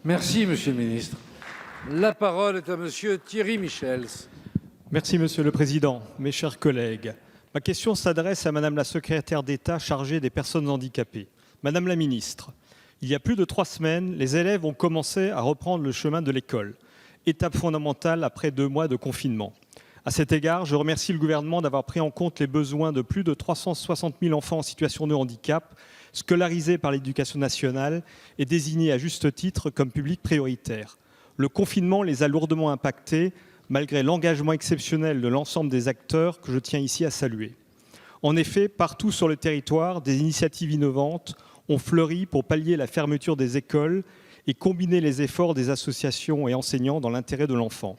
Merci, Monsieur le ministre. La parole est à Monsieur Thierry Michels. Merci, Monsieur le Président. Mes chers collègues, ma question s'adresse à Madame la secrétaire d'État chargée des personnes handicapées. Madame la ministre, il y a plus de 3 semaines, les élèves ont commencé à reprendre le chemin de l'école, étape fondamentale après 2 mois de confinement. À cet égard, je remercie le gouvernement d'avoir pris en compte les besoins de plus de 360 000 enfants en situation de handicap, scolarisés par l'Éducation nationale et désignés à juste titre comme public prioritaire. Le confinement les a lourdement impactés, malgré l'engagement exceptionnel de l'ensemble des acteurs que je tiens ici à saluer. En effet, partout sur le territoire, des initiatives innovantes ont fleuri pour pallier la fermeture des écoles et combiner les efforts des associations et enseignants dans l'intérêt de l'enfant.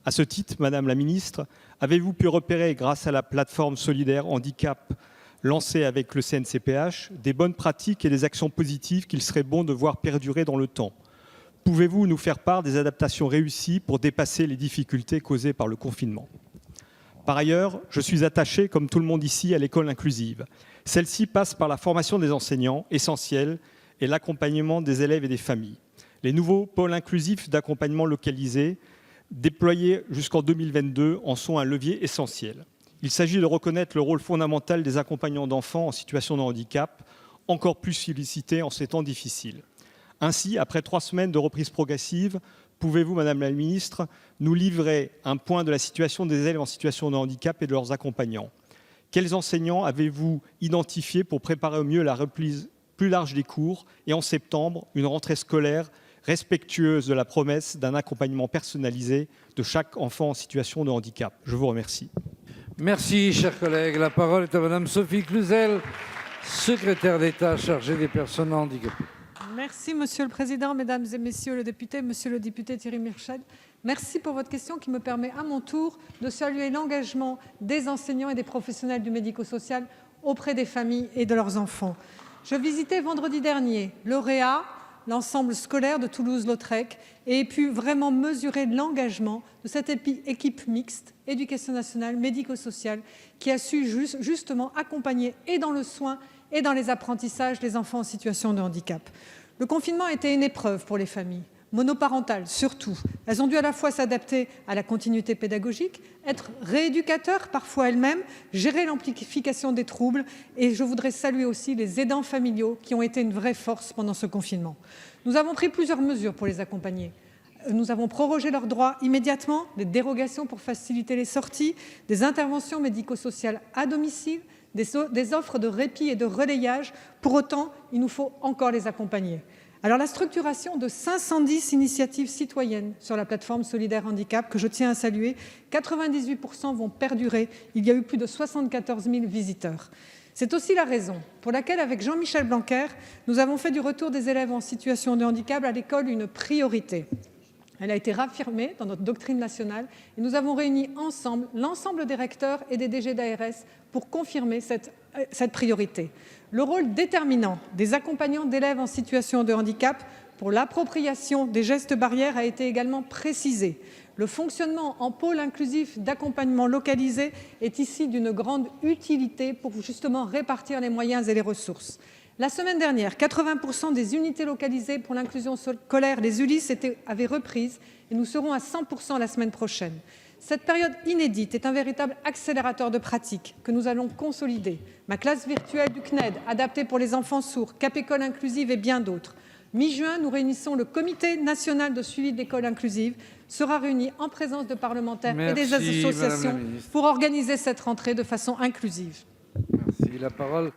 À ce titre, Madame la Ministre, avez-vous pu repérer, grâce à la plateforme solidaire handicap lancée avec le CNCPH, des bonnes pratiques et des actions positives qu'il serait bon de voir perdurer dans le temps? Pouvez-vous nous faire part des adaptations réussies pour dépasser les difficultés causées par le confinement? Par ailleurs, je suis attaché, comme tout le monde ici, à l'école inclusive. Celle-ci passe par la formation des enseignants, essentielle, et l'accompagnement des élèves et des familles. Les nouveaux pôles inclusifs d'accompagnement localisés, déployés jusqu'en 2022, en sont un levier essentiel. Il s'agit de reconnaître le rôle fondamental des accompagnants d'enfants en situation de handicap, encore plus sollicités en ces temps difficiles. Ainsi, après 3 semaines de reprise progressive, pouvez-vous, Madame la Ministre, nous livrer un point de la situation des élèves en situation de handicap et de leurs accompagnants? Quels enseignants avez-vous identifiés pour préparer au mieux la reprise plus large des cours et en septembre, une rentrée scolaire respectueuse de la promesse d'un accompagnement personnalisé de chaque enfant en situation de handicap? Je vous remercie. Merci, chers collègues. La parole est à Madame Sophie Cluzel, secrétaire d'État chargée des personnes handicapées. Merci, Monsieur le Président, Mesdames et Messieurs les députés, Monsieur le député Thierry Michels. Merci pour votre question qui me permet à mon tour de saluer l'engagement des enseignants et des professionnels du médico-social auprès des familles et de leurs enfants. Je visitais vendredi dernier l'Auréa, l'ensemble scolaire de Toulouse-Lautrec, et ai pu vraiment mesurer l'engagement de cette équipe mixte, éducation nationale, médico-sociale, qui a su justement accompagner et dans le soin et dans les apprentissages les enfants en situation de handicap. Le confinement a été une épreuve pour les familles, monoparentales surtout. Elles ont dû à la fois s'adapter à la continuité pédagogique, être rééducateurs parfois elles-mêmes, gérer l'amplification des troubles, et je voudrais saluer aussi les aidants familiaux qui ont été une vraie force pendant ce confinement. Nous avons pris plusieurs mesures pour les accompagner. Nous avons prorogé leurs droits immédiatement, des dérogations pour faciliter les sorties, des interventions médico-sociales à domicile, des offres de répit et de relayage. Pour autant, il nous faut encore les accompagner. Alors la structuration de 510 initiatives citoyennes sur la plateforme Solidaire Handicap, que je tiens à saluer, 98% vont perdurer. Il y a eu plus de 74 000 visiteurs. C'est aussi la raison pour laquelle, avec Jean-Michel Blanquer, nous avons fait du retour des élèves en situation de handicap à l'école une priorité. Elle a été raffirmée dans notre doctrine nationale et nous avons réuni ensemble l'ensemble des recteurs et des DG d'ARS pour confirmer cette priorité. Le rôle déterminant des accompagnants d'élèves en situation de handicap pour l'appropriation des gestes barrières a été également précisé. Le fonctionnement en pôle inclusif d'accompagnement localisé est ici d'une grande utilité pour justement répartir les moyens et les ressources. La semaine dernière, 80% des unités localisées pour l'inclusion scolaire, les ULIS, avaient reprise et nous serons à 100% la semaine prochaine. Cette période inédite est un véritable accélérateur de pratique que nous allons consolider. Ma classe virtuelle du CNED, adaptée pour les enfants sourds, Cap École Inclusive et bien d'autres. Mi-juin, nous réunissons le Comité national de suivi de l'école inclusive, sera réuni en présence de parlementaires et des associations pour organiser cette rentrée de façon inclusive. Merci. La parole